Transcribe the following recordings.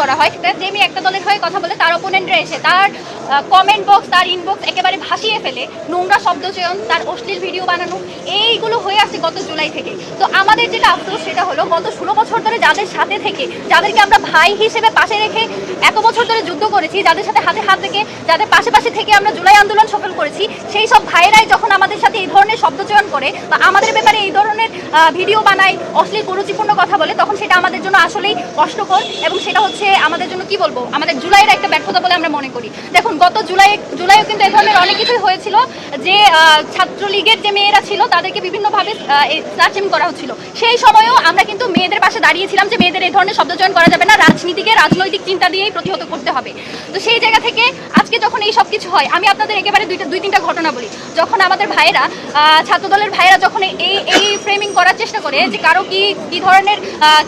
করা হয়। যে মেয়ে একটা দলের হয়ে কথা বলে তার অপোনেন্টরা এসে তার কমেন্ট বক্স, তার ইনবক্স একেবারে ভাসিয়ে ফেলে, নোংরা শব্দচয়ন, তার অশ্লীল ভিডিও বানানো, এইগুলো হয়ে আসছে গত জুলাই থেকে। তো আমাদের যেটা আফসোস সেটা হলো গত 16 বছর ধরে যাদের সাথে থেকে, যাদেরকে আমরা ভাই হিসেবে পাশে রেখে এত বছর ধরে যুদ্ধ করেছি, যাদের সাথে হাতে হাত রেখে, যাদের পাশাপাশি থেকে আমরা জুলাই আন্দোলন সফল করেছি, সেই সব ভাইয়েরাই যখন আমাদের সাথে এই ধরনের শব্দচয়ন করে বা আমাদের ব্যাপারে এই ধরনের ভিডিও বানায়, অশ্লীল কুরুচিপূর্ণ কথা বলে, তখন সেটা আমাদের জন্য আসলেই কষ্টকর এবং সেটা হচ্ছে আমাদের জন্য কি বলবো, আমাদের জুলাইয়ের একটা ব্যর্থতা বলে আমরা মনে করি। দেখুন গত জুলাইও কিন্তু এ ধরনের অনেক কিছুই হয়েছিল, যে ছাত্রলীগের যে মেয়েরা ছিল তাদেরকে বিভিন্নভাবে স্ল্যাশিং করা হচ্ছিল। সেই সময়ও আমরা কিন্তু মেয়েদের পাশে দাঁড়িয়েছিলাম যে মেয়েদের এই ধরনের শব্দচয়ন করা যাবে না, রাজনীতিকে রাজনৈতিক চিন্তা দিয়েই প্রতিহত করতে হবে। তো সেই জায়গা থেকে আজকে যখন এই সব কিছু হয়, আমি আপনাদের একেবারে দুই তিনটা ঘটনা বলি। যখন আমাদের ভাইয়েরা, ছাত্রদলের ভাইয়েরা যখন এই ফ্রেমিং করার চেষ্টা করে যে কারো কি ধরনের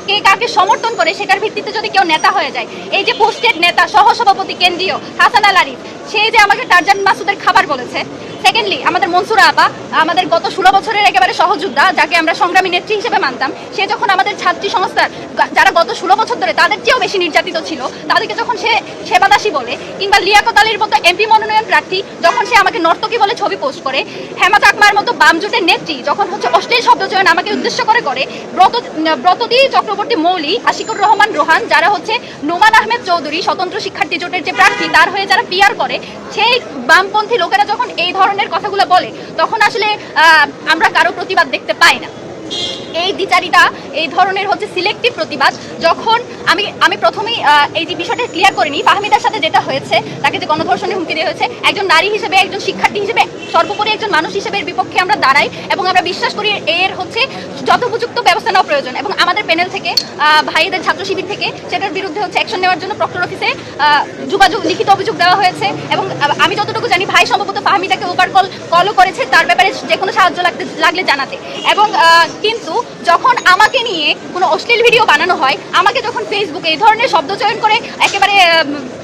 কে কাকে সমর্থন করে সেটার ভিত্তিতে যদি কেউ নেতা হয়ে যায়, এই যে পোস্টেড নেতা সহসভাপতি কেন্দ্রীয় হাসান আল আরিফ, সে যে আমাকে টারজান মাসুদের খাবার বলেছে। সেকেন্ডলি আমাদের মনসুরা আপা, আমাদের গত 16 বছরের একেবারে সহযোদ্ধা, যাকে আমরা সংগ্রামী নেত্রী হিসেবে মানতাম, সে যখন আমাদের ছাত্রী সংস্থার যারা গত 16 বছর ধরে তাদের চেয়েও বেশি নির্যাতিত ছিল, তাদেরকে যখন সে সেবাদাসী বলে, কিংবা লিয়াকত আলীর মতো এমপি মনোনয়ন প্রার্থী যখন সে আমাকে নর্তকী বলে ছবি পোস্ট করে, হেমা চাকমার মতো বাম জোটের নেত্রী যখন হচ্ছে অশ্লীল শব্দচয়ন আমাকে উদ্দেশ্য করে, ব্রততী চক্রবর্তী মৌলি, আশিকুর রহমান রোহান, যারা হচ্ছে নোমান আহমেদ চৌধুরী স্বতন্ত্র শিক্ষার্থী জোটের যে প্রার্থী তার হয়ে যারা পিআর করে, সেই বামপন্থী লোকেরা যখন এই ধরনের কথাগুলো বলে, তখন আসলে আমরা কারো প্রতিবাদ দেখতে পাই না। এই দ্বিচারিতা, এই ধরনের হচ্ছে সিলেক্টিভ প্রতিবাদ। যখন আমি প্রথমেই এই যে বিষয়টা ক্লিয়ার করে নিই, ফাহমিদার সাথে যেটা হয়েছে, তাকে যে গণধর্ষণের হুমকি দেওয়া হয়েছে, একজন নারী হিসেবে, একজন শিক্ষার্থী হিসেবে, সর্বোপরি একজন মানুষ হিসেবে এর বিপক্ষে আমরা দাঁড়াই এবং আমরা বিশ্বাস করি এর হচ্ছে যথোপযুক্ত ব্যবস্থা নেওয়া প্রয়োজন। এবং আমাদের প্যানেল থেকে, ভাইদের ছাত্র শিবির থেকে সেটার বিরুদ্ধে হচ্ছে অ্যাকশন নেওয়ার জন্য প্রক্টর অফিসে লিখিত অভিযোগ দেওয়া হয়েছে। এবং আমি যতটুকু জানি ভাই সম্ভবত ফাহমিদাকে ওভার কলও করেছে তার ব্যাপারে যে কোনো সাহায্য লাগলে জানাতে। এবং কিন্তু যখন আমাকে নিয়ে কোনো অশ্লীল ভিডিও বানানো হয়, আমাকে যখন ফেসবুকে এই ধরনের শব্দচয়ন করে একেবারে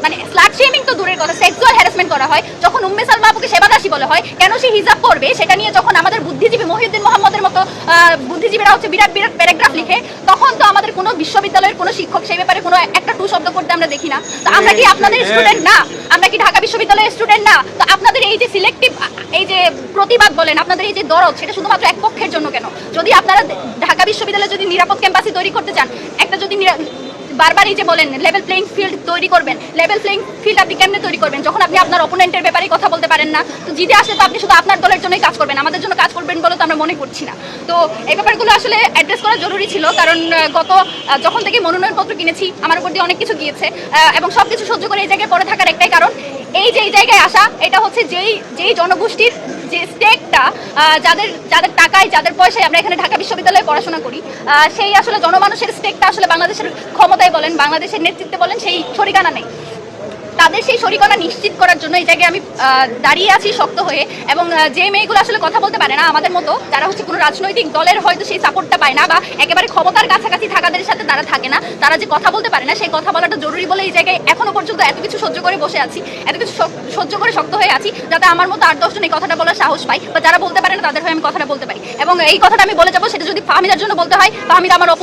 মানে স্লাট শেমিং তো দূরের কথা, সেক্সুয়াল হ্যারাসমেন্ট করা হয়, যখন উম্মে সালমা আপুকে সেবাদাসী বলা হয়, কেন সে হিজাব করবে সেটা নিয়ে যখন আমাদের বুদ্ধিজীবী মহিউদ্দিন মোহাম্মদের মতো বুদ্ধিজীবীরা হচ্ছে বিরাট বিরাট প্যারাগ্রাফ লিখে, তখন তো আমাদের কোনো বিশ্ববিদ্যালয়ের কোনো শিক্ষক সেই ব্যাপারে কোনো একটা টু শব্দ করতে আমরা দেখি না। তো আমরা কি আপনাদের স্টুডেন্ট না? আমরা কি ঢাকা বিশ্ববিদ্যালয়ের স্টুডেন্ট না? তো আপনাদের এই যে সিলেক্টিভ এই যে প্রতিবাদ বলেন, আপনাদের এই যে দরদ, সেটা শুধুমাত্র এক পক্ষের জন্য কেন? যদি আপনারা ঢাকা বিশ্ববিদ্যালয়ে যদি নিরাপদ ক্যাম্পাসই তৈরি করতে চান, একটা যদি বারবার এই যে বলেন লেভেল প্লেইং ফিল্ড তৈরি করবেন, লেভেল প্লেইং ফিল্ড আপনি কেমনে তৈরি করবেন যখন আপনি আপনার অপোনেন্টের ব্যাপারে কথা বলতে পারেন না? তো জিতে আসলে তো আপনি শুধু আপনার দলের জন্যই কাজ করবেন, আমাদের জন্য কাজ করবেন বলে তো আমরা মনে করছি না। তো এই ব্যাপারগুলো আসলে অ্যাড্রেস করা জরুরি ছিল, কারণ যখন থেকে মনোনয়নপত্র কিনেছি আমার উপর দিয়ে অনেক কিছু গিয়েছে এবং সব কিছু সহ্য করে এই জায়গায় পড়ে থাকার একটাই কারণ, এই যে এই জায়গায় আসা, এটা হচ্ছে যেই জনগোষ্ঠীর যে স্টেকটা, যাদের টাকায়, যাদের পয়সায় আমরা এখানে ঢাকা বিশ্ববিদ্যালয়ে পড়াশোনা করি, সেই আসলে জনমানুষের স্টেকটা আসলে বাংলাদেশের ক্ষমতায় বলেন, বাংলাদেশের নেতৃত্বে বলেন, সেই শরিকানা নেই। তাদের সেই শরিকানা নিশ্চিত করার জন্য এই জায়গায় আমি দাঁড়িয়ে আছি শক্ত হয়ে। এবং যে মেয়েগুলো আসলে কথা বলতে পারে না আমাদের মতো, যারা হচ্ছে কোনো রাজনৈতিক দলের হয়তো সেই সাপোর্টটা পায় না বা একেবারে ক্ষমতার কাছাকাছি থাকাদের সাথে তারা থাকে না, তারা যে কথা বলতে পারে না, সেই কথা বলাটা জরুরি বলে এই জায়গায় এখনো পর্যন্ত এত কিছু সহ্য করে বসে আছি, এত কিছু সহ্য করে শক্ত হয়ে আছি, যাতে আমার মতো 8-10 জন এই কথাটা বলার সাহস পাই, বা যারা বলতে পারে না তাদের হয়ে আমি কথাটা বলতে পারি। এবং এই কথাটা আমি বলে যাবো, সেটা যদি ফাহমিদার জন্য বলতে হয়, ফাহমিদা আমার